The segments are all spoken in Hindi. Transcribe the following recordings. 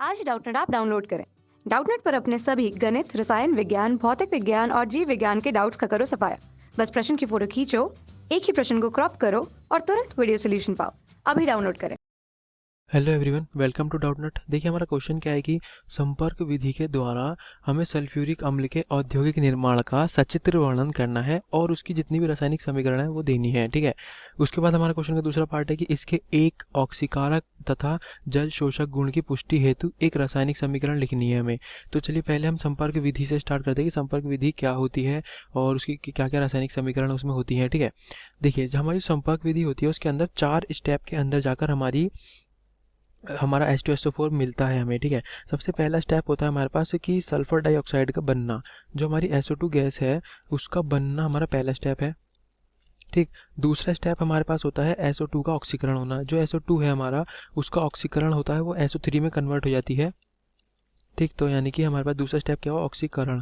आज डाउटनेट ऐप डाउनलोड करें। डाउटनेट पर अपने सभी गणित, रसायन विज्ञान, भौतिक विज्ञान और जीव विज्ञान के डाउट्स का करो सफाया। बस प्रश्न की फोटो खींचो, एक ही प्रश्न को क्रॉप करो और तुरंत वीडियो सोल्यूशन पाओ। अभी डाउनलोड करें। Hello everyone, welcome to Doubtnut. देखिए हमारा क्वेश्चन क्या है कि संपर्क विधि के द्वारा हमें सल्फ्यूरिक अम्ल के औद्योगिक निर्माण का सचित्र वर्णन करना है और उसकी जितनी भी रासायनिक समीकरण है वो देनी है। ठीक है, उसके बाद हमारा क्वेश्चन का दूसरा पार्ट है कि इसके एक ऑक्सीकारक तथा जल शोषक गुण की पुष्टि हेतु एक रासायनिक समीकरण लिखनी है हमें। तो चलिए पहले हम संपर्क विधि से स्टार्ट करते हैं कि संपर्क विधि क्या होती है और उसकी क्या क्या रासायनिक समीकरण उसमें होती है। ठीक है, देखिए जो हमारी संपर्क विधि होती है उसके अंदर 4 स्टेप के अंदर जाकर हमारा H2SO4 मिलता है हमें। ठीक है, सबसे पहला स्टेप होता है हमारे पास कि सल्फर डाइऑक्साइड का बनना, जो हमारी SO2 गैस है उसका बनना हमारा पहला स्टेप है। ठीक, दूसरा स्टेप हमारे पास होता है SO2 का ऑक्सीकरण होना। जो SO2 है हमारा उसका ऑक्सीकरण होता है वो SO3 में कन्वर्ट हो जाती है। ठीक, तो यानी कि हमारे पास दूसरा स्टेप क्या हुआ, ऑक्सीकरण।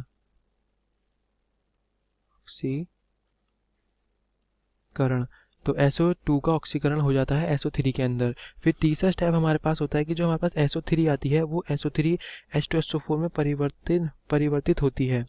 तो SO2 का ऑक्सीकरण हो जाता है SO3 के अंदर। फिर तीसरा स्टेप हमारे पास होता है कि जो हमारे पास SO3 आती है वो SO3 H2SO4 में परिवर्तित होती है।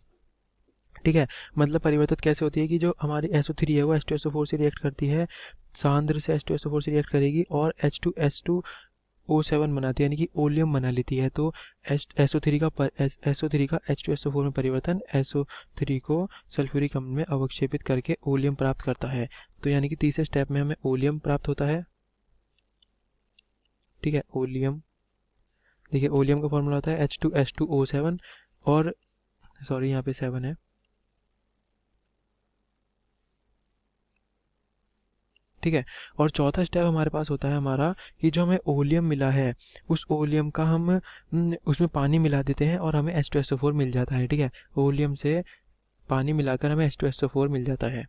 ठीक है, मतलब परिवर्तित कैसे होती है कि जो हमारी SO3 है वो H2SO4 से रिएक्ट करती है, सांद्र से H2SO4 से रिएक्ट करेगी और H2S2O7 बनाती है, यानी कि ओलियम बना लेती है। तो SO3 का H2SO4 में परिवर्तन SO3 को सल्फ्यूरिक अम्ल में अवक्षेपित करके ओलियम प्राप्त करता है। तो यानी कि तीसरे स्टेप में हमें ओलियम प्राप्त होता है। ठीक है, ओलियम, देखिए ओलियम का फॉर्मूला होता है H2S2O7 और सॉरी यहाँ पे 7 है। ठीक है, और चौथा स्टेप हमारे पास होता है हमारा कि जो हमें ओलियम मिला है उस ओलियम का हम उसमें पानी मिला देते हैं और हमें H2SO4 मिल जाता है। ठीक है, ओलियम से पानी मिलाकर हमें H2SO4 मिल जाता है।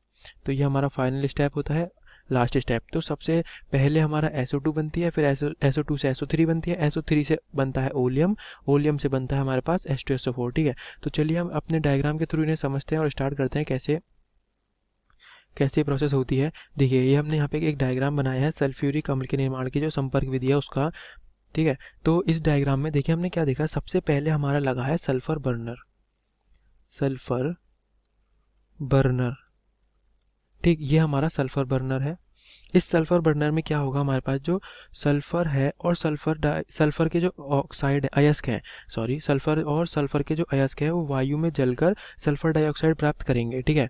तो ये हमारा फाइनल स्टेप होता है, लास्ट स्टेप। तो सबसे पहले हमारा SO2 बनती है, फिर SO2 से SO3 बनती है, SO3 से बनता है ओलियम, ओलियम से बनता है हमारे पास H2SO4। ठीक है, तो चलिए हम अपने डायग्राम के थ्रू इन्हें समझते हैं और स्टार्ट करते हैं कैसे कैसे प्रोसेस होती है। देखिए ये हमने यहाँ पे एक डायग्राम बनाया है सल्फ्यूरिक अम्ल के निर्माण की जो संपर्क विधि है उसका। ठीक है, तो इस डायग्राम में देखिए हमने क्या देखा, सबसे पहले हमारा लगा है सल्फर बर्नर। सल्फर बर्नर, ठीक, ये हमारा सल्फर बर्नर है। इस सल्फर बर्नर में क्या होगा, हमारे पास जो सल्फर है और सल्फर के जो ऑक्साइड अयस्क हैं, सॉरी सल्फर और सल्फर के जो अयस्क है वो वायु में जलकर सल्फर डाइऑक्साइड प्राप्त करेंगे। ठीक है,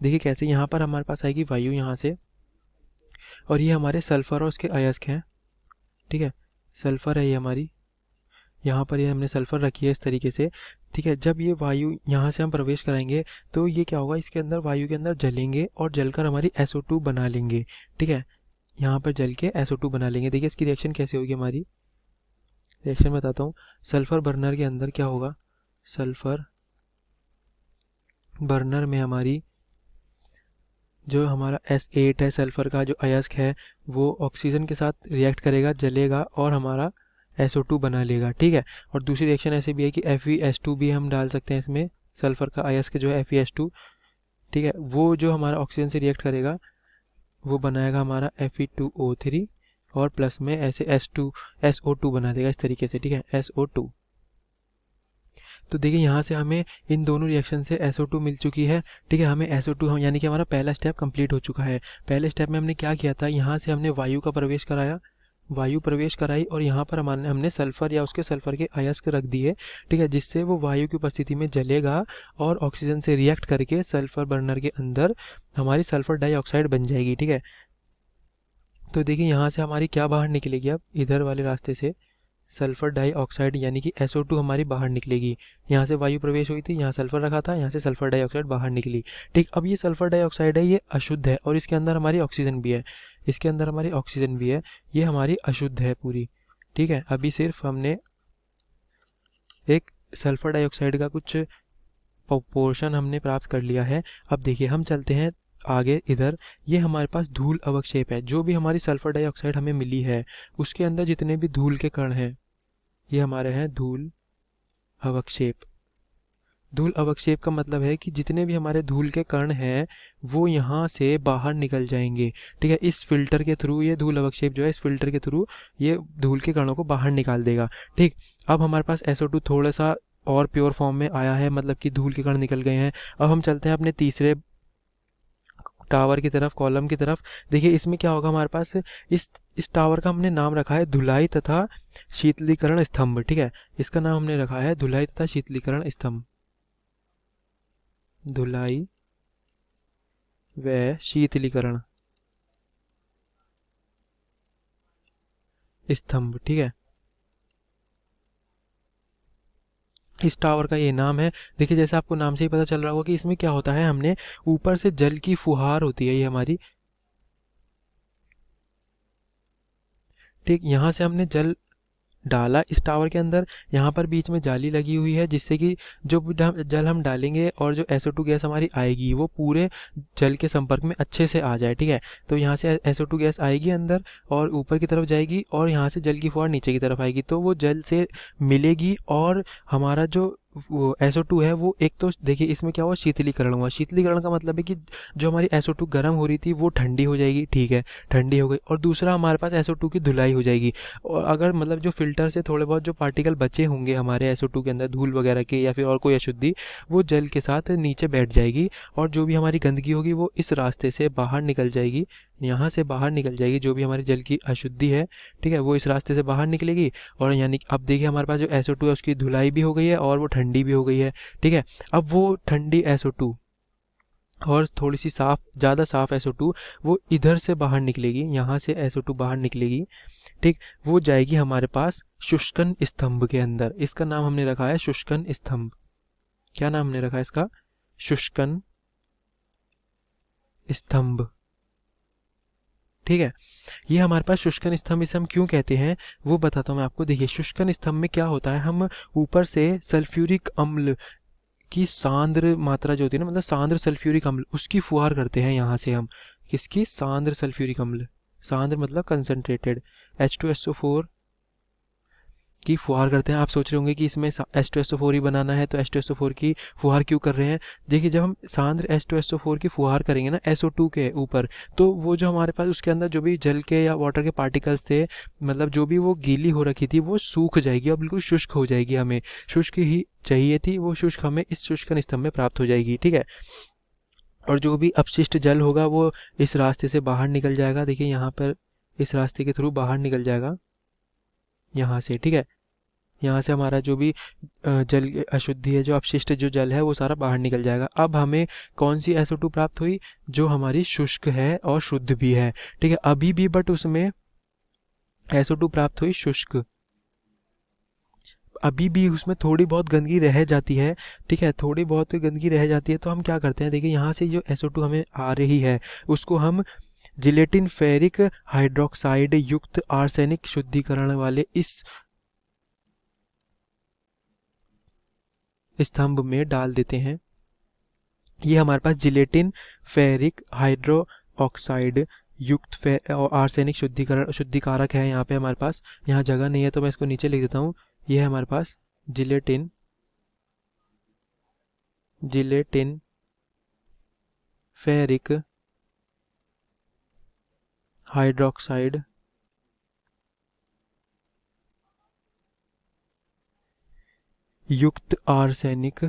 देखिए कैसे, यहाँ पर हमारे पास आएगी वायु यहाँ से और ये हमारे सल्फर और उसके अयस्क हैं। ठीक है, सल्फर है ये हमारी, यहाँ पर ये हमने सल्फर रखी है इस तरीके से। ठीक है, जब ये वायु यहाँ से हम प्रवेश कराएंगे तो ये क्या होगा, इसके अंदर वायु के अंदर जलेंगे और जलकर हमारी SO2 बना लेंगे। ठीक है, यहाँ पर जल के SO2 बना लेंगे। देखिए इसकी रिएक्शन कैसे होगी, हमारी रिएक्शन बताता हूँ। सल्फर बर्नर के अंदर क्या होगा, सल्फर बर्नर में हमारी जो हमारा S8 है सल्फर का जो अयस्क है वो ऑक्सीजन के साथ रिएक्ट करेगा, जलेगा और हमारा SO2 बना लेगा। ठीक है, और दूसरी रिएक्शन ऐसे भी है कि FeS2 भी हम डाल सकते हैं इसमें, सल्फर का अयस्क जो है FeS2। ठीक है, वो जो हमारा ऑक्सीजन से रिएक्ट करेगा वो बनाएगा हमारा Fe2O3 और प्लस में ऐसे SO2 बना देगा इस तरीके से। ठीक है, SO2। तो देखिए यहाँ से हमें इन दोनों रिएक्शन से SO2 मिल चुकी है। ठीक है, हमें SO2 हम यानी कि हमारा पहला स्टेप कंप्लीट हो चुका है। पहले स्टेप में हमने क्या किया था, यहाँ से हमने वायु का प्रवेश कराया, वायु प्रवेश कराई और यहाँ पर हमने सल्फर या उसके सल्फर के अयस्क रख दिए। ठीक है, जिससे वो वायु की उपस्थिति में जलेगा और ऑक्सीजन से रिएक्ट करके सल्फर बर्नर के अंदर हमारी सल्फर डाइऑक्साइड बन जाएगी। ठीक है, तो देखिए यहाँ से हमारी क्या बाहर निकलेगी, अब इधर वाले रास्ते से सल्फर डाइऑक्साइड यानी कि SO2 हमारी बाहर निकलेगी। यहाँ से वायु प्रवेश हुई थी, यहाँ सल्फर रखा था, यहाँ से सल्फर डाइऑक्साइड बाहर निकली। ठीक, अब ये सल्फर डाइऑक्साइड है ये अशुद्ध है और इसके अंदर हमारी ऑक्सीजन भी है, इसके अंदर हमारी ऑक्सीजन भी है, ये हमारी अशुद्ध है पूरी। ठीक है, अभी सिर्फ हमने एक सल्फर डाइऑक्साइड का कुछ पोर्शन हमने प्राप्त कर लिया है। अब देखिए हम चलते हैं आगे इधर, ये हमारे पास धूल अवक्षेप है। जो भी हमारी सल्फर डाइऑक्साइड हमें मिली है उसके अंदर जितने भी धूल के कण हैं ये हमारे हैं धूल अवक्षेप। धूल अवक्षेप का मतलब है कि जितने भी हमारे धूल के कण हैं वो यहाँ से बाहर निकल जाएंगे। ठीक है, इस फिल्टर के थ्रू ये धूल अवक्षेप जो है इस फिल्टर के थ्रू ये धूल के कणों को बाहर निकाल देगा। ठीक, अब हमारे पास SO2 थोड़ा सा और प्योर फॉर्म में आया है, मतलब कि धूल के कण निकल गए हैं। अब हम चलते हैं अपने तीसरे टावर की तरफ, कॉलम की तरफ। देखिए इसमें क्या होगा हमारे पास, इस टावर का हमने नाम रखा है धुलाई तथा शीतलीकरण स्तंभ। ठीक है, इसका नाम हमने रखा है धुलाई तथा शीतलीकरण स्तंभ, धुलाई व शीतलीकरण स्तंभ। ठीक है, इस टावर का ये नाम है। देखिए जैसे आपको नाम से ही पता चल रहा होगा कि इसमें क्या होता है, हमने ऊपर से जल की फुहार होती है ये हमारी। ठीक, यहाँ से हमने जल डाला इस टावर के अंदर, यहाँ पर बीच में जाली लगी हुई है जिससे कि जो भी जल हम डालेंगे और जो SO2 गैस हमारी आएगी वो पूरे जल के संपर्क में अच्छे से आ जाए। ठीक है, तो यहाँ से SO2 गैस आएगी अंदर और ऊपर की तरफ जाएगी और यहाँ से जल की फुहार नीचे की तरफ आएगी, तो वो जल से मिलेगी और हमारा जो वो SO2 है वो एक तो देखिए इसमें क्या हुआ, शीतलीकरण हुआ। शीतलीकरण का मतलब है कि जो हमारी SO2 गर्म हो रही थी वो ठंडी हो जाएगी। ठीक है, ठंडी हो गई और दूसरा हमारे पास SO2 की धुलाई हो जाएगी। और अगर मतलब जो फ़िल्टर से थोड़े बहुत जो पार्टिकल बचे होंगे हमारे SO2 के अंदर धूल वगैरह के या फिर और कोई अशुद्धि, वो जल के साथ नीचे बैठ जाएगी और जो भी हमारी गंदगी होगी वो इस रास्ते से बाहर निकल जाएगी, यहाँ से बाहर निकल जाएगी। जो भी हमारी जल की अशुद्धि है, ठीक है, वो इस रास्ते से बाहर निकलेगी और यानी अब देखिए हमारे पास जो SO2 है उसकी धुलाई भी हो गई है और वो ठंडी भी हो गई है। ठीक है, अब वो ठंडी SO2 और थोड़ी सी साफ, ज़्यादा साफ SO2 वो इधर से बाहर निकलेगी, यहाँ से SO2 बाहर निकलेगी। ठीक, वो जाएगी हमारे पास शुष्कन स्तंभ के अंदर। इसका नाम हमने रखा है शुष्कन स्तंभ। क्या नाम हमने रखा है इसका? शुष्कन स्तंभ। ठीक है, ये हमारे पास शुष्कन स्तंभ, इसे हम क्यों कहते हैं वो बताता हूँ मैं आपको। देखिए शुष्कन स्तंभ में क्या होता है, हम ऊपर से सल्फ्यूरिक अम्ल की सांद्र मात्रा जो होती है ना, मतलब सांद्र सल्फ्यूरिक अम्ल, उसकी फुहार करते हैं यहाँ से हम। किसकी? सांद्र सल्फ्यूरिक अम्ल, सांद्र मतलब कंसंट्रेटेड, H2SO4 की फुहार करते हैं। आप सोच रहे होंगे कि इसमें H2SO4 ही बनाना है तो H2SO4 की फुहार क्यों कर रहे हैं। देखिए जब हम सांद्र H2SO4 की फुहार करेंगे ना SO2 के ऊपर, तो वो जो हमारे पास उसके अंदर जो भी जल के या वाटर के पार्टिकल्स थे, मतलब जो भी वो गीली हो रखी थी वो सूख जाएगी और बिल्कुल शुष्क हो जाएगी। हमें शुष्क ही चाहिए थी, वो शुष्क हमें इस शुष्कन स्तंभ में प्राप्त हो जाएगी। ठीक है, और जो भी अपशिष्ट जल होगा वो इस रास्ते से बाहर निकल जाएगा। देखिए यहाँ पर इस रास्ते के थ्रू बाहर निकल जाएगा यहाँ से। ठीक है, यहाँ से हमारा जो भी जल अशुद्धि है, जो अपशिष्ट जो जल है वो सारा बाहर निकल जाएगा। अब हमें कौन सी SO2 प्राप्त हुई? जो हमारी शुष्क है और शुद्ध भी है। ठीक है, अभी भी बट उसमें SO2 प्राप्त हुई शुष्क, अभी भी उसमें थोड़ी बहुत गंदगी रह जाती है। ठीक है, थोड़ी बहुत गंदगी रह जाती है तो हम क्या करते हैं, देखिए यहाँ से जो SO2 हमें आ रही है उसको हम जिलेटिन फेरिक हाइड्रोक्साइड युक्त आर्सेनिक शुद्धिकरण वाले इस स्तंभ में डाल देते हैं। ये हमारे पास जिलेटिन फेरिक हाइड्रो ऑक्साइड युक्त आर्सेनिक शुद्धिकरण शुद्धिकारक है। यहाँ पे हमारे पास, यहाँ जगह नहीं है तो मैं इसको नीचे लिख देता हूँ। ये है हमारे पास जिलेटिन, जिलेटिन फेरिक हाइड्रोक्साइड युक्त आर्सेनिक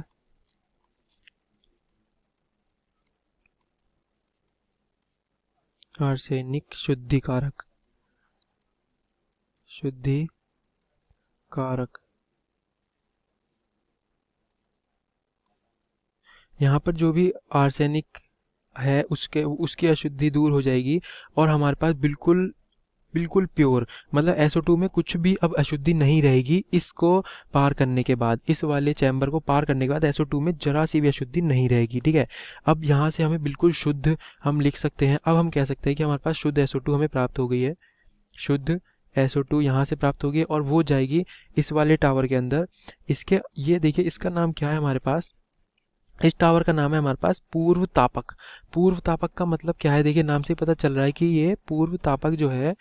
आर्सेनिक शुद्धिकारक, शुद्धिकारक। यहाँ पर जो भी आर्सेनिक है उसके उसकी अशुद्धि दूर हो जाएगी और हमारे पास बिल्कुल बिल्कुल प्योर, मतलब SO2 में कुछ भी अब अशुद्धि नहीं रहेगी। इसको पार करने के बाद, इस वाले चैम्बर को पार करने के बाद SO2 में जरा सी भी अशुद्धि नहीं रहेगी। ठीक है, अब यहाँ से हमें बिल्कुल शुद्ध हम लिख सकते हैं। अब हम कह सकते हैं कि हमारे पास शुद्ध SO2 हमें प्राप्त हो गई है। शुद्ध SO2 यहाँ से प्राप्त होगी और वो जाएगी इस वाले टावर के अंदर। इसके ये देखिए इसका नाम क्या है हमारे पास, इस टावर का नाम है हमारे पास पूर्व तापक। पूर्व तापक का मतलब क्या है, देखिए नाम से पता चल रहा है कि ये पूर्व तापक जो है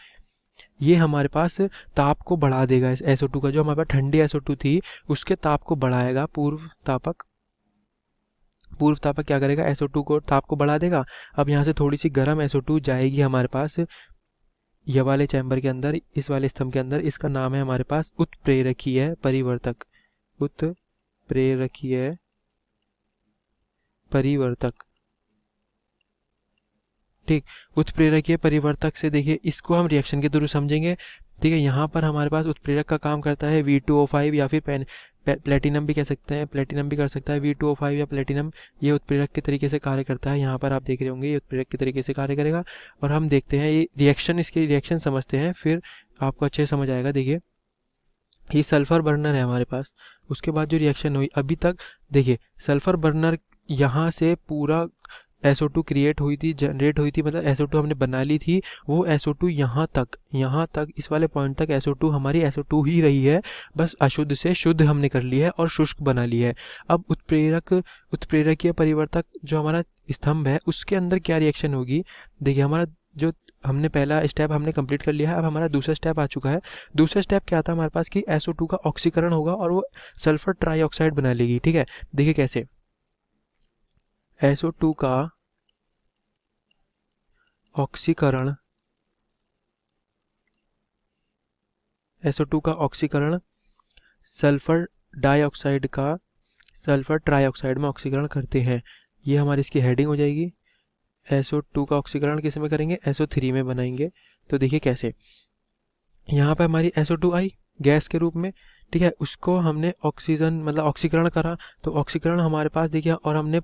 ये हमारे पास ताप को बढ़ा देगा। इस SO2 का, जो हमारे पास ठंडी SO2 थी उसके ताप को बढ़ाएगा पूर्व तापक। पूर्व तापक क्या करेगा, SO2 को ताप को बढ़ा देगा। अब यहाँ से थोड़ी सी गर्म SO2 जाएगी हमारे पास ये वाले चैम्बर के अंदर, इस वाले स्तंभ के अंदर। इसका नाम है हमारे पास उत्प्रेरकीय परिवर्तक। उत्प्रेरकीय परिवर्तक, ठीक। उत्प्रेरकीय परिवर्तक से देखिए इसको हम रिएक्शन के थ्रू समझेंगे, ठीक है। यहाँ पर हमारे पास उत्प्रेरक का काम करता है V2O5 या फिर प्लेटिनम भी कह सकते हैं, प्लेटिनम भी कर सकता है। V2O5 या प्लेटिनम ये उत्प्रेरक के तरीके से कार्य करता है। यहाँ पर आप देख रहे होंगे ये उत्प्रेरक के तरीके से कार्य करेगा। और हम देखते हैं ये रिएक्शन, इसकी रिएक्शन समझते हैं, फिर आपको अच्छे से समझ आएगा। देखिए ये सल्फर बर्नर है हमारे पास, उसके बाद जो रिएक्शन हुई अभी तक, देखिए सल्फर बर्नर यहाँ से पूरा SO2 क्रिएट हुई थी, जनरेट हुई थी, मतलब SO2 हमने बना ली थी। वो SO2 यहाँ तक इस वाले पॉइंट तक SO2 हमारी SO2 ही रही है, बस अशुद्ध से शुद्ध हमने कर ली है और शुष्क बना ली है। अब उत्प्रेरकीय परिवर्तक जो हमारा स्तंभ है उसके अंदर क्या रिएक्शन होगी, देखिए हमारा जो हमने पहला स्टेप हमने कंप्लीट कर लिया है। अब हमारा दूसरा स्टेप आ चुका है। दूसरा स्टेप क्या था हमारे पास कि SO2 का ऑक्सीकरण होगा और वो सल्फर ट्राईऑक्साइड बना लेगी, ठीक है। देखिए कैसे, SO2 का ऑक्सीकरण, SO2 का ऑक्सीकरण सल्फर डाइऑक्साइड का सल्फर ट्राईऑक्साइड में ऑक्सीकरण करते हैं। ये हमारी इसकी हेडिंग हो जाएगी। SO2 का ऑक्सीकरण किस में करेंगे, SO3 में बनाएंगे। तो देखिए कैसे, यहाँ पे हमारी SO2 आई गैस के रूप में, ठीक है। उसको हमने ऑक्सीजन मतलब ऑक्सीकरण करा, तो ऑक्सीकरण हमारे पास देखिए, और हमने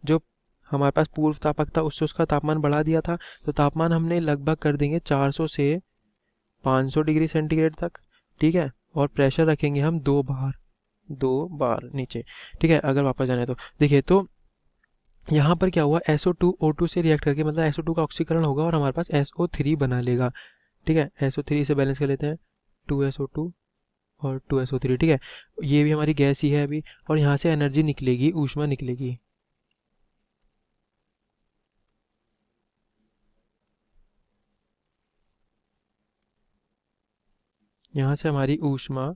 जो हमारे पास पूर्व तापक था उससे उसका तापमान बढ़ा दिया था। तो तापमान हमने लगभग कर देंगे 400 से 500 डिग्री सेंटीग्रेड तक, ठीक है। और प्रेशर रखेंगे हम 2 बार नीचे, ठीक है। अगर वापस जाना है तो देखिए, तो यहाँ पर क्या हुआ, SO2 O2 से रिएक्ट करके मतलब SO2 का ऑक्सीकरण होगा और हमारे पास SO3 बना लेगा, ठीक है। SO3 से बैलेंस कर लेते हैं, 2SO2 और 2SO3, ठीक है। ये भी हमारी गैस ही है अभी, और यहाँ से एनर्जी निकलेगी, ऊष्मा निकलेगी। यहाँ से हमारी ऊष्मा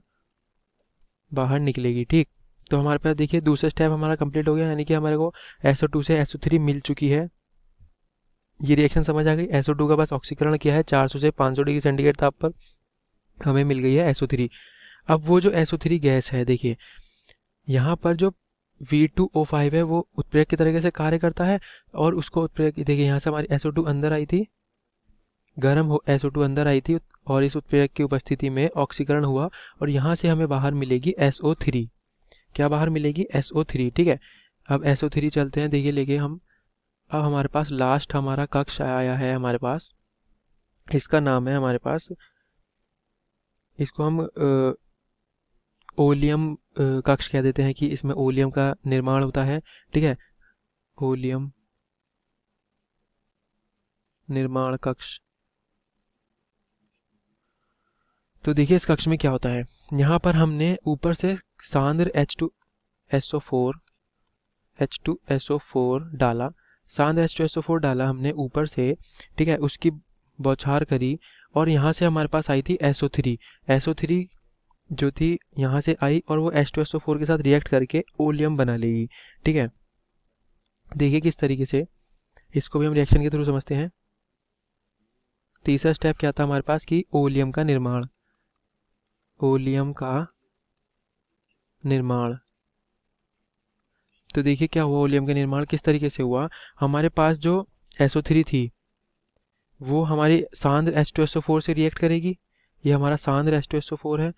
बाहर निकलेगी, ठीक। तो हमारे पास देखिए दूसरा स्टेप हमारा कंप्लीट हो गया, यानी कि हमारे को SO2 से SO3 मिल चुकी है। ये रिएक्शन समझ आ गई। SO2 का बस ऑक्सीकरण किया है 400 से 500 डिग्री सेंटीग्रेड ताप पर, हमें मिल गई है SO3। अब वो जो SO3 गैस है, देखिए यहाँ पर जो V2O5 है वो उत्प्रेरक की तरीके से कार्य करता है, और उसको उत्प्रेरक, देखिए यहाँ से हमारी SO2 अंदर आई थी, गर्म हो SO2 अंदर आई थी, और इस उत्प्रेरक की उपस्थिति में ऑक्सीकरण हुआ, और यहाँ से हमें बाहर मिलेगी SO3। क्या बाहर मिलेगी, SO3, ठीक है। अब SO3 चलते हैं, देखिए लेके हम, अब हमारे पास लास्ट हमारा कक्ष आया है हमारे पास, इसका नाम है हमारे पास, इसको हम ओलियम कक्ष कह देते हैं, कि इसमें ओलियम का निर्माण होता है, ठीक है। ओलियम निर्माण कक्ष। तो देखिए इस कक्ष में क्या होता है, यहाँ पर हमने ऊपर से सांद्र H2SO4 डाला, सांद्र H2SO4 डाला हमने ऊपर से, ठीक है। उसकी बौछार करी, और यहाँ से हमारे पास आई थी SO3 जो थी यहाँ से आई, और वो H2SO4 के साथ रिएक्ट करके ओलियम बना लेगी, ठीक है। देखिए किस तरीके से, इसको भी हम रिएक्शन के थ्रू समझते हैं। तीसरा स्टेप क्या था हमारे पास कि ओलियम का निर्माण, तो देखिए क्या हुआ, ओलियम का निर्माण किस तरीके से हुआ। हमारे पास जो SO3 थी वो हमारी सांद्र H2SO4 से रिएक्ट करेगी, ये हमारा सांद्र H2SO4 है,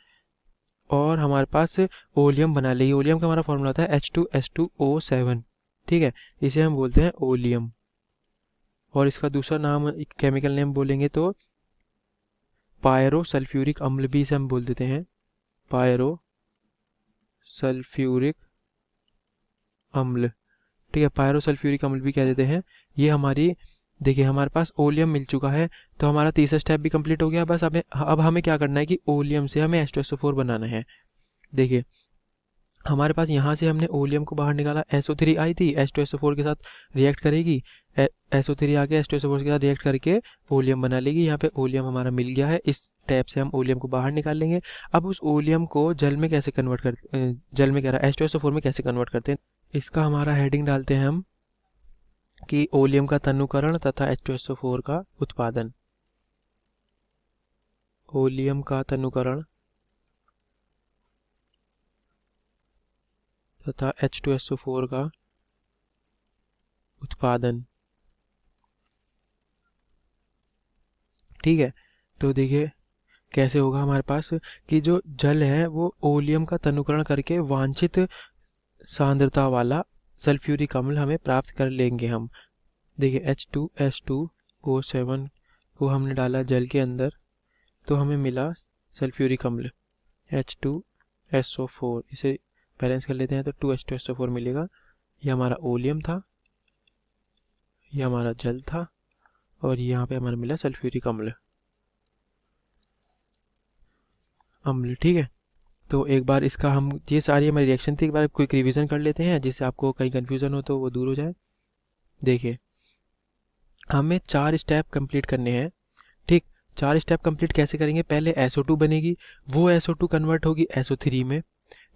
और हमारे पास ओलियम बना लेगी। ओलियम का हमारा फॉर्मूला था H2S2O7, ठीक है। इसे हम बोलते हैं ओलियम, और इसका दूसरा नाम, केमिकल नेम बोलेंगे तो पायरो सल्फ्यूरिक अम्ल भी इसे हम बोल देते हैं, पायरो सल्फ्यूरिक अम्ल, ठीक है। पायरो सल्फ्यूरिक अम्ल भी कह देते हैं। ये हमारी, देखिए हमारे पास ओलियम मिल चुका है, तो हमारा तीसरा स्टेप भी कंप्लीट हो गया। बस अब हमें क्या करना है कि ओलियम से हमें H2SO4 बनाना है। देखिए हमारे पास यहाँ से हमने ओलियम को बाहर निकाला, SO3 आई थी, H2SO4 के साथ रिएक्ट करेगी, SO3 आके H2SO4 के साथ रिएक्ट करके ओलियम बना लेगी। यहाँ पे ओलियम हमारा मिल गया है, इस टैप से हम ओलियम को बाहर निकाल लेंगे। अब उस ओलियम को जल में कैसे कन्वर्ट करते, जल में कह रहा है H2SO4 में कैसे कन्वर्ट करते हैं, इसका हमारा हेडिंग डालते हैं हम कि ओलियम का तनुकरण तथा H2SO4 का उत्पादन। ओलियम का तनुकरण तथा H2SO4 का उत्पादन। ठीक है, तो देखिए कैसे होगा हमारे पास कि जो जल है वो ओलियम का तनुकरण करके वांछित सांद्रता वाला सल्फ्यूरिक अम्ल हमें प्राप्त कर लेंगे हम। देखिए H2S2O7 को हमने डाला जल के अंदर तो हमें मिला सल्फ्यूरिक अम्ल H2SO4। इसे बैलेंस कर लेते हैं तो 2H2SO4 मिलेगा। ये हमारा ओलियम था, ये हमारा जल था और यहाँ पे हमारा मिला सल्फ्यूरिक अम्ल। ठीक है, तो एक बार इसका हम ये सारी हमारी रिएक्शन थी, एक बार क्विक रिवीजन कर लेते हैं जिससे आपको कहीं कन्फ्यूज़न हो तो वो दूर हो जाए। देखिए हमें 4 स्टेप कंप्लीट करने हैं। ठीक, 4 स्टेप कंप्लीट कैसे करेंगे? पहले SO2 बनेगी, वो SO2 कन्वर्ट होगी SO3 में।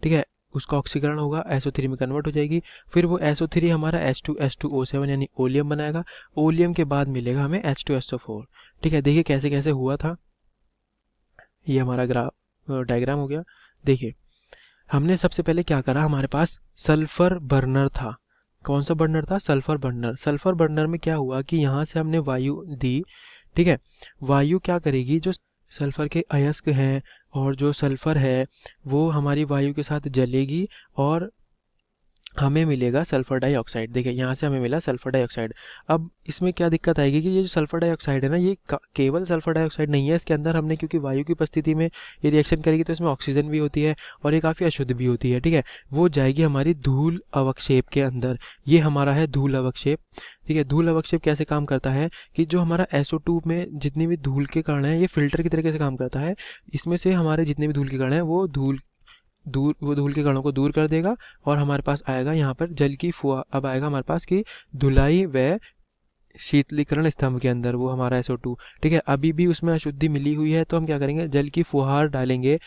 ठीक है, उसका ऑक्सीकरण होगा, SO3 में कन्वर्ट हो जाएगी। फिर वो SO3 हमारा H2S2O7 यानी ओलियम बनाएगा। ओलियम के बाद मिलेगा हमें H2SO4। ठीक है, देखिए कैसे कैसे हुआ था। ये हमारा डायग्राम हो गया। देखिए हमने सबसे पहले क्या करा, हमारे पास सल्फर बर्नर था। कौन सा बर्नर था? Sulphur burner. सल्फर बर्नर में क्या हुआ कि यहाँ से हमने वायु दी। ठीक है, वायु क्या करेगी, जो सल्फर के अयस्क हैं और जो सल्फर है वो हमारी वायु के साथ जलेगी और हमें मिलेगा सल्फर डाइऑक्साइड। देखिए यहाँ से हमें मिला सल्फर डाइऑक्साइड। अब इसमें क्या दिक्कत आएगी कि ये जो सल्फर डाइऑक्साइड है ना, ये केवल सल्फर डाइऑक्साइड नहीं है, इसके अंदर हमने क्योंकि वायु की उपस्थिति में ये रिएक्शन करेगी तो इसमें ऑक्सीजन भी होती है और ये काफ़ी अशुद्ध भी होती है। ठीक है, वो जाएगी हमारी धूल अवक्षेप के अंदर। ये हमारा है धूल अवक्षेप। ठीक है, धूल अवक्षेप कैसे काम करता है कि जो हमारा SO2 में जितनी भी धूल के कण हैं, ये फिल्टर की तरीके से काम करता है। इसमें से हमारे जितने भी धूल के कण हैं वो धूल के कणों को दूर कर देगा और हमारे पास आएगा यहाँ पर जल की फुआ। अब आएगा हमारे पास कि धुलाई व शीतलीकरण स्तंभ के अंदर वो हमारा SO2। ठीक है, अभी भी उसमें अशुद्धि मिली हुई है तो हम क्या करेंगे, जल की फुहार डालेंगे।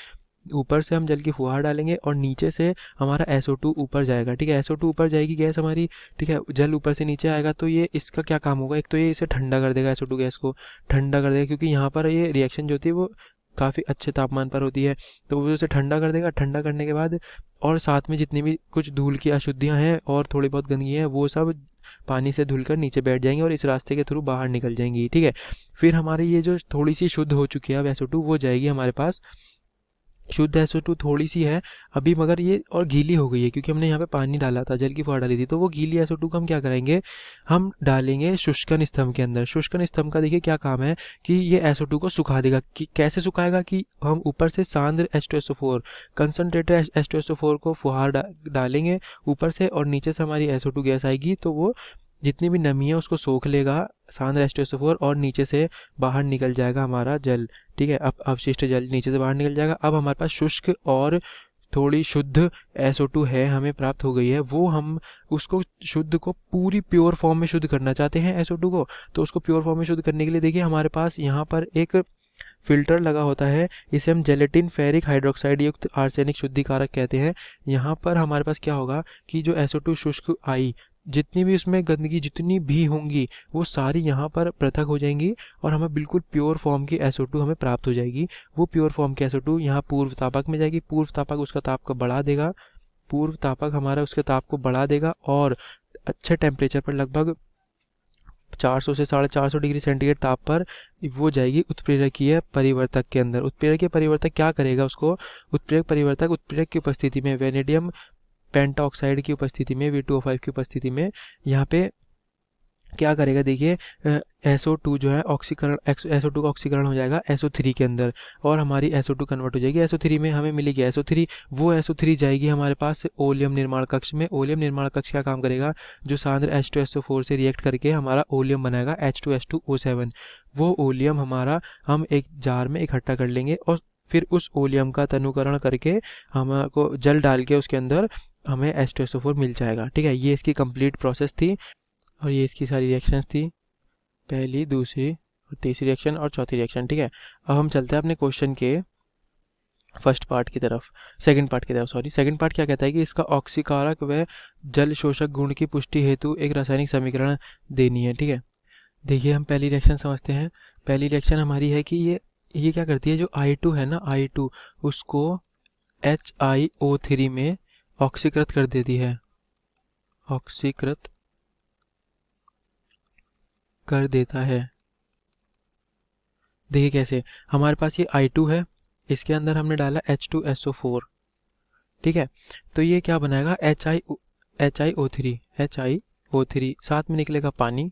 ऊपर से हम जल की फुहार डालेंगे और नीचे से हमारा SO2 ऊपर जाएगा। ठीक है, SO2 ऊपर जाएगी गैस हमारी। ठीक है, जल ऊपर से नीचे आएगा तो ये इसका क्या काम होगा, एक तो ये इसे ठंडा कर देगा, SO2 गैस को ठंडा कर देगा क्योंकि यहाँ पर ये रिएक्शन जो होती है वो काफ़ी अच्छे तापमान पर होती है तो वो उसे ठंडा कर देगा। ठंडा करने के बाद और साथ में जितनी भी कुछ धूल की अशुद्धियाँ हैं और थोड़ी बहुत गंदगी है वो सब पानी से धुलकर नीचे बैठ जाएंगी और इस रास्ते के थ्रू बाहर निकल जाएंगी। ठीक है, फिर हमारी ये जो थोड़ी सी शुद्ध हो चुकी है अब SO2 वो जाएगी हमारे पास। शुद्ध SO2 थोड़ी सी है अभी मगर ये और गीली हो गई है क्योंकि हमने यहाँ पे पानी डाला था, जल की फुहार डाली थी, तो वो गीली SO2 को हम क्या करेंगे, हम डालेंगे शुष्कन स्तंभ के अंदर। शुष्कन स्तंभ का देखिए क्या काम है कि ये SO2 को सुखा देगा। कि कैसे सुखाएगा कि हम ऊपर से सांद्र H2SO4 कंसनट्रेटेड H2SO4 को फुहार डालेंगे ऊपर से और नीचे से हमारी SO2 गैस आएगी तो वो जितनी भी नमी है उसको सोख लेगा सांद्र H2SO4 और नीचे से बाहर निकल जाएगा हमारा जल। ठीक है, अब अवशिष्ट जल नीचे से बाहर निकल जाएगा। अब हमारे पास शुष्क और थोड़ी शुद्ध SO2 है हमें प्राप्त हो गई है, वो हम उसको शुद्ध को पूरी प्योर फॉर्म में शुद्ध करना चाहते हैं SO2 को। तो उसको प्योर फॉर्म में शुद्ध करने के लिए देखिए हमारे पास यहाँ पर एक फिल्टर लगा होता है, इसे हम जेलेटिन फेरिक हाइड्रोक्साइड युक्त आर्सेनिक शुद्धिकारक कहते हैं। यहाँ पर हमारे पास क्या होगा कि जो SO2 शुष्क आई, जितनी भी उसमें गंदगी जितनी भी होंगी वो सारी यहाँ पर पृथक हो जाएंगी और हमें बिल्कुल प्योर फॉर्म की SO2 हमें प्राप्त हो जाएगी। वो प्योर फॉर्म की SO2 यहाँ पूर्व तापक में जाएगी। पूर्व तापक उसका ताप को बढ़ा देगा, पूर्व तापक हमारा उसके ताप को बढ़ा देगा और अच्छे टेम्परेचर पर लगभग 400 से 450 डिग्री सेंटीग्रेड ताप पर वो जाएगी उत्प्रेरकीय परिवर्तक के अंदर। उत्प्रेरकीय परिवर्तक क्या करेगा, उसको उत्प्रेरक परिवर्तक उत्प्रेरक की उपस्थिति में वेनेडियम पेंटाऑक्साइड की उपस्थिति में V2O5 की उपस्थिति में यहाँ पे क्या करेगा, देखिए SO2 जो है ऑक्सीकरण SO2 का ऑक्सीकरण हो जाएगा SO3 के अंदर और हमारी SO2 कन्वर्ट हो जाएगी SO3 में। हमें मिलेगी SO3, वो SO3 जाएगी हमारे पास ओलियम निर्माण कक्ष में। ओलियम निर्माण कक्ष क्या काम करेगा, जो सांद्र H2SO4 से रिएक्ट करके हमारा ओलियम बनाएगा H2S2O7। वो ओलियम हमारा हम एक जार में इकट्ठा कर लेंगे और फिर उस ओलियम का तनुकरण करके हमको जल डाल के उसके अंदर हमें H2SO4 मिल जाएगा। ठीक है, ये इसकी कंप्लीट प्रोसेस थी और ये इसकी सारी रिएक्शंस थी, पहली, दूसरी और तीसरी रिएक्शन और चौथी रिएक्शन। ठीक है, अब हम चलते हैं अपने क्वेश्चन के फर्स्ट पार्ट की तरफ, सेकंड पार्ट की तरफ सॉरी। सेकंड पार्ट क्या कहता है कि इसका ऑक्सीकारक व जल शोषक गुण की पुष्टि हेतु एक रासायनिक समीकरण देनी है, ठीक है। देखिए हम पहली रिएक्शन समझते हैं। पहली रिएक्शन हमारी है कि ये क्या करती है, जो I2 है ना, I2 उसको HiO3 में ऑक्सीकृत कर देती है, ऑक्सीकृत कर देता है। देखिए कैसे, हमारे पास ये I2 है, इसके अंदर हमने डाला H2SO4, ठीक है। तो ये क्या बनाएगा, HiO3 साथ में निकलेगा पानी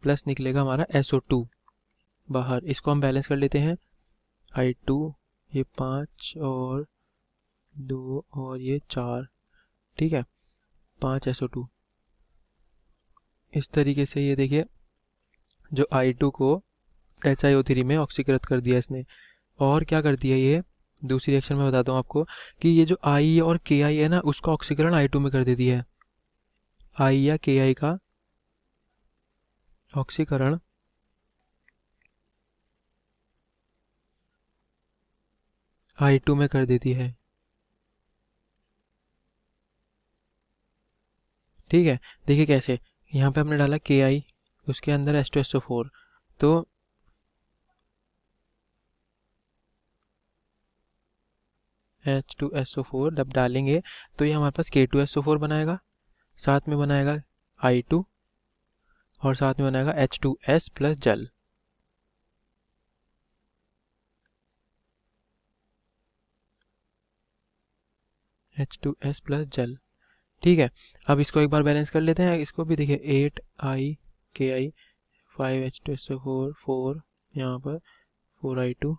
प्लस निकलेगा हमारा SO2 बाहर। इसको हम बैलेंस कर लेते हैं। I2 ये 5 और 2 और ये 4, ठीक है, 5 SO2। इस तरीके से ये देखिए जो I2 को HiO3 में ऑक्सीकृत कर दिया इसने। और क्या कर दिया ये, दूसरी रिएक्शन में बताता हूँ आपको कि ये जो I और Ki है ना, उसका ऑक्सीकरण I2 में कर देती है। I या Ki का ऑक्सीकरण I2 में कर देती है, ठीक है। देखिए कैसे, यहाँ पे हमने डाला Ki, उसके अंदर H2SO4, तो H2SO4 जब डालेंगे तो ये हमारे पास K2SO4 बनाएगा, साथ में बनाएगा I2 और साथ में बनाएगा H2S प्लस जल। H2S प्लस जल, ठीक है। अब इसको एक बार बैलेंस कर लेते हैं। इसको भी देखिए 8I Ki 5H2SO4 4, यहाँ पर 4I2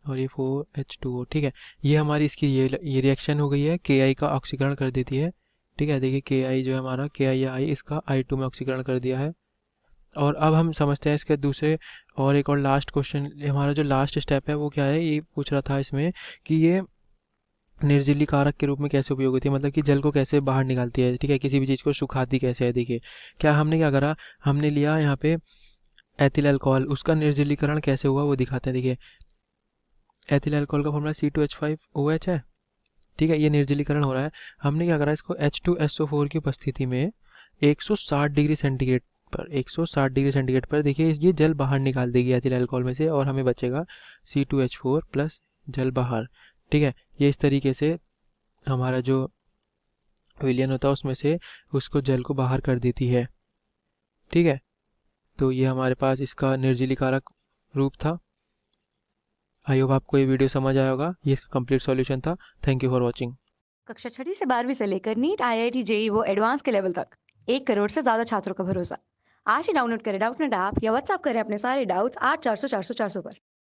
और ये 4H2O, ठीक है। ये हमारी इसकी ये रिएक्शन हो गई है, Ki का ऑक्सीकरण कर देती है, ठीक है। देखिए Ki जो है हमारा Ki या I इसका I2 में ऑक्सीकरण कर दिया है। और अब हम समझते हैं इसके दूसरे और एक और लास्ट क्वेश्चन। हमारा जो लास्ट स्टेप है वो क्या है, ये पूछ रहा था इसमें कि ये निर्जलीय कारक के रूप में कैसे उपयोग होती है, मतलब कि जल को कैसे बाहर निकालती है, ठीक है, किसी भी चीज़ को सुखाती कैसे है। देखिए हमने क्या करा, हमने लिया यहाँ पे एथिल अल्कोहल, उसका निर्जलीकरण कैसे हुआ वो दिखाते हैं। देखिए एथिल अल्कोहल का फॉर्मूला C2H5OH है, ठीक है, ये निर्जलीकरण हो रहा है। हमने क्या करा, इसको H2SO4 की उपस्थिति में 160 डिग्री सेंटीग्रेड पर 160 डिग्री सेंटीग्रेड पर देखिए ये जल बाहर निकाल देगी एथिल अल्कोहल में से, और हमें बचेगा C2H4 प्लस जल बाहर, ठीक है। ये इस तरीके से हमारा जो विलयन होता है उसमें से उसको जल को बाहर कर देती है, ठीक है। तो ये हमारे पास इसका निर्जलीकारक रूप था। आई होप आपको ये वीडियो समझ आया होगा। ये इसका कंप्लीट सॉल्यूशन था। Thank you for watching. कक्षा 6वीं से 12वीं से लेकर नीट IIT JEE वो एडवांस के लेवल तक 1 करोड़ से ज़्यादा छात्रों का भरोसा। आज ही डाउनलोड करें डाउटनेट ऐप या व्हाट्सएप करें अपने सारे डाउट्स 8400 400 400 पर।